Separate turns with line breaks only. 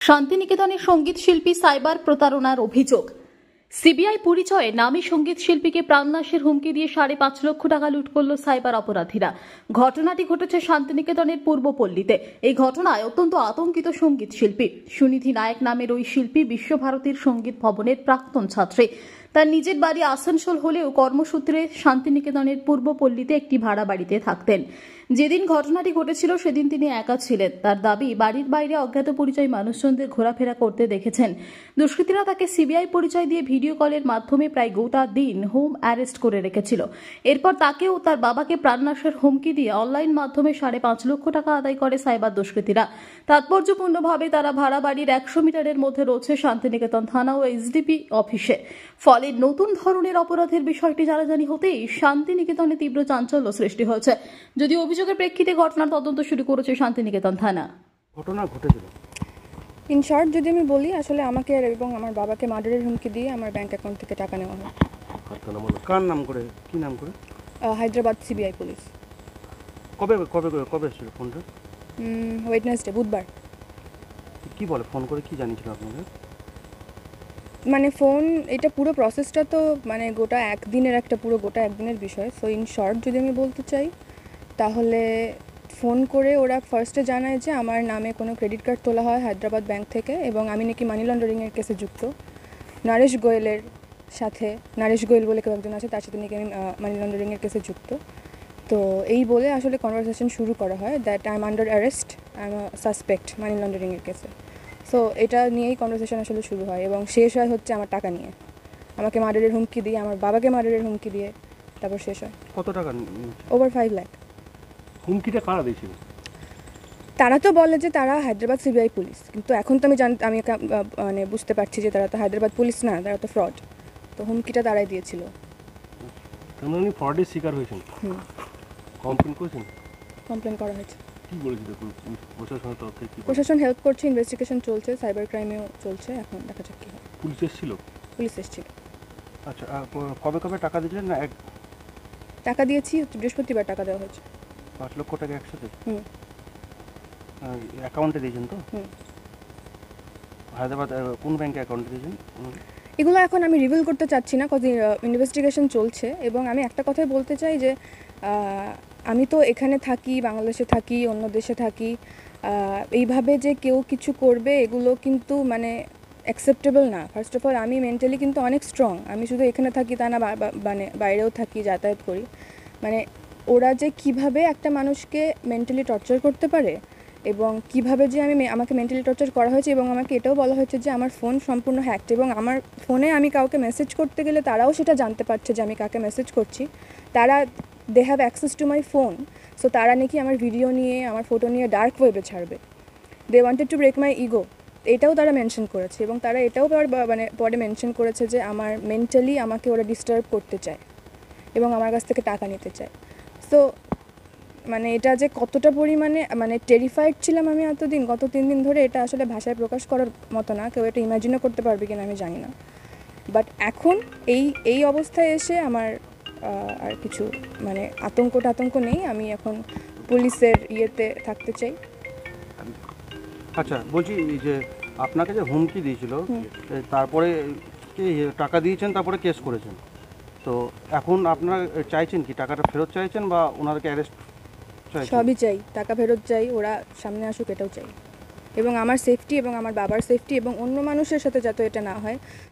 শান্তিনিকেতনের সঙ্গীত শিল্পী সাইবার প্রতারণার অভিযোগ। সিবিআই পরিচয়ে নামী সঙ্গীত শিল্পীকে প্রাণনাশের হুমকি দিয়ে 5.5 লক্ষ টাকা লুট করল সাইবার অপরাধীরা। ঘটনাটি ঘটেছে শান্তিনিকেতনের পূর্বপল্লীতে। এই ঘটনায় অত্যন্ত আতঙ্কিত সঙ্গীত শিল্পী সুনিধি নায়ক নামের ওই শিল্পী বিশ্বভারতীর সঙ্গীত ভবনের প্রাক্তন ছাত্রী। তার নিজের বাড়ি আসানসোল হলেও কর্মসূত্রে শান্তিনিকেতনের পূর্বপল্লীতে একটি ভাড়া বাড়িতে থাকতেন। যেদিন ঘটনাটি ঘটেছিল সেদিন তিনি একা ছিলেন। তার দাবি, বাড়ির বাইরে অজ্ঞাত পরিচয় মানুষজনদের ঘোরাফেরা করতে দেখেছেন। দুষ্কৃতীরা তাকে সিবিআই পরিচয় দিয়ে ভিডিও কলের মাধ্যমে প্রায় গোটা দিন হোম অ্যারেস্ট করে রেখেছিল। এরপর তাকে ও তার বাবাকে প্রাণনাশের হুমকি দিয়ে অনলাইন মাধ্যমে 5.5 লক্ষ টাকা আদায় করে সাইবার দুষ্কৃতীরা। তাৎপর্যপূর্ণভাবে তারা ভাড়া বাড়ির 100 মিটারের মধ্যে রয়েছে শান্তিনিকেতন থানা ও এসডিপি অফিসে। ফলে নতুন ধরনের অপরাধের বিষয়টি জানাজানি হতেই শান্তিনিকেতনে তীব্র চাঞ্চল্য সৃষ্টি হয়েছে। যদিও অভিযোগের প্রেক্ষিতে ঘটনার তদন্ত শুরু করেছে শান্তিনিকেতন থানা।
ঘটনা ঘটেছিল
ইন শর্ট যদি আমি বলি, আসলে আমাকে এবং আমার বাবাকে মার্ডারের হুমকি দিয়ে আমার ব্যাংক অ্যাকাউন্ট থেকে টাকা নেওয়া হয়।
কার নাম করে, কি নাম করে?
Hyderabad CBI police.
কবে কবে কবে এসেছিল ফোনটা?
ওয়েডনেসডে, বুধবার।
কি বলে ফোন করে, কি জানিয়েছিল আপনাদের?
মানে ফোন, এটা পুরো প্রসেসটা তো মানে গোটা একদিনের বিষয়। সো ইন শর্ট যদি আমি বলতে চাই, তাহলে ফোন করে ওরা ফার্স্টে জানায় যে আমার নামে কোনো ক্রেডিট কার্ড তোলা হয় হায়দ্রাবাদ ব্যাংক থেকে এবং আমি নাকি মানি লন্ডারিংয়ের কেসে যুক্ত। নরেশ গোয়েলের সাথে, নরেশ গোয়েল বলে কেউ একজন আছে, তার সাথে নাকি আমি মানি লন্ডারিংয়ের কেসে যুক্ত। তো এই বলে আসলে কনভারসেশন শুরু করা হয় that I am under arrest, I am suspect money লন্ডারিংয়ের কেসে। সো এটা নিয়েই কনভারসেশন আসলে শুরু হয় এবং শেষ হয় হচ্ছে আমার টাকা নিয়ে। আমাকে মার্ডারের হুমকি দিয়ে, আমার বাবাকে মার্ডারের হুমকি দিয়ে তারপর শেষ হয়।
কত টাকা?
ওভার 5 লাখ।
হুমকিটা কারা দিয়েছিল?
তারা তো বলে যে তারা হায়দ্রাবাদ সিবিআই পুলিশ, কিন্তু এখন তো আমি মানে বুঝতে পারছি যে তারা তো হায়দ্রাবাদ পুলিশ না, তারা তো ফ্রড। তো হুমকিটা তারাই দিয়েছিল।
উনি ফ্রডের শিকার হয়েছেন? কমপ্লেন করেছেন?
কমপ্লেন করা হয়েছে।
কি বলেছিল প্রশাসনের তরফ থেকে?
প্রশাসন হেল্প করছে, ইনভেস্টিগেশন চলছে, সাইবার ক্রাইমেও চলছে, এখন দেখা যাক কি হয়।
পুলিশ এসেছিল?
পুলিশ এসেছিল।
আচ্ছা, কবে কবে টাকা দিলেন? না
টাকা দিয়েছি, বৃহস্পতিবার টাকা দেওয়া হয়েছে।
5 লক্ষ টাকা একসাথে অ্যাকাউন্টে দিয়েছেন তো? হায়দ্রাবাদ কোন ব্যাংকে অ্যাকাউন্টে দিয়েছেন?
এগুলো এখন আমি রিভিল করতে চাচ্ছি না, কজ ইনভেস্টিগেশন চলছে। এবং আমি একটা কথাই বলতে চাই যে আমি তো এখানে থাকি, বাংলাদেশে থাকি, অন্য দেশে থাকি, এইভাবে যে কেউ কিছু করবে এগুলো কিন্তু মানে অ্যাকসেপ্টেবল না। ফার্স্ট অফ অল আমি মেন্টালি কিন্তু অনেক স্ট্রং। আমি শুধু এখানে থাকি তা না, মানে বাইরেও থাকি, যাতায়াত করি। মানে ওরা যে কিভাবে একটা মানুষকে মেন্টালি টর্চার করতে পারে এবং কিভাবে যে আমাকে মেন্টালি টর্চার করা হয়েছে, এবং আমাকে এটাও বলা হয়েছে যে আমার ফোন সম্পূর্ণ হ্যাকড এবং আমার ফোনে আমি কাউকে মেসেজ করতে গেলে তারাও সেটা জানতে পারছে যে আমি কাকে মেসেজ করছি। তারা they have access to my phone. So তারা নাকি আমার ভিডিও নিয়ে, আমার ফটো নিয়ে ডার্ক ওয়েবে ছাড়বে। They wanted to break my ego, এটাও তারা মেনশন করেছে। এবং তারা এটাও মানে পরে মেনশন করেছে যে আমার মেন্টালি আমাকে ওরা ডিস্টার্ব করতে চায় এবং আমার কাছ থেকে টাকা নিতে চায়। সো মানে এটা যে কতটা পরিমাণে মানে টেরিফাইড ছিলাম আমি এতদিন, গত 3 দিন ধরে, এটা আসলে ভাষায় প্রকাশ করার মতো না। কেউ এটা ইমাজিনও করতে পারবে কিনা আমি জানি না। বাট এখন এই অবস্থায় এসে আমার আর কিছু মানে আতঙ্ক নেই। আমি এখন পুলিশের ইয়েতে থাকতে চাই।
আচ্ছা, বলছি যে আপনাকে যে হুমকি দিয়েছিল, তারপরে টাকা দিয়েছেন, তারপরে কেস করেছেন, তো এখন আপনারা চাইছেন কি? টাকাটা ফেরত চাইছেন বা ওনাদেরকে অ্যারেস্ট?
সবই চাই, টাকা ফেরত চাই, ওরা সামনে আসুক এটাও চাই, এবং আমার সেফটি এবং আমার বাবার সেফটি এবং অন্য মানুষের সাথে যাতে এটা না হয়।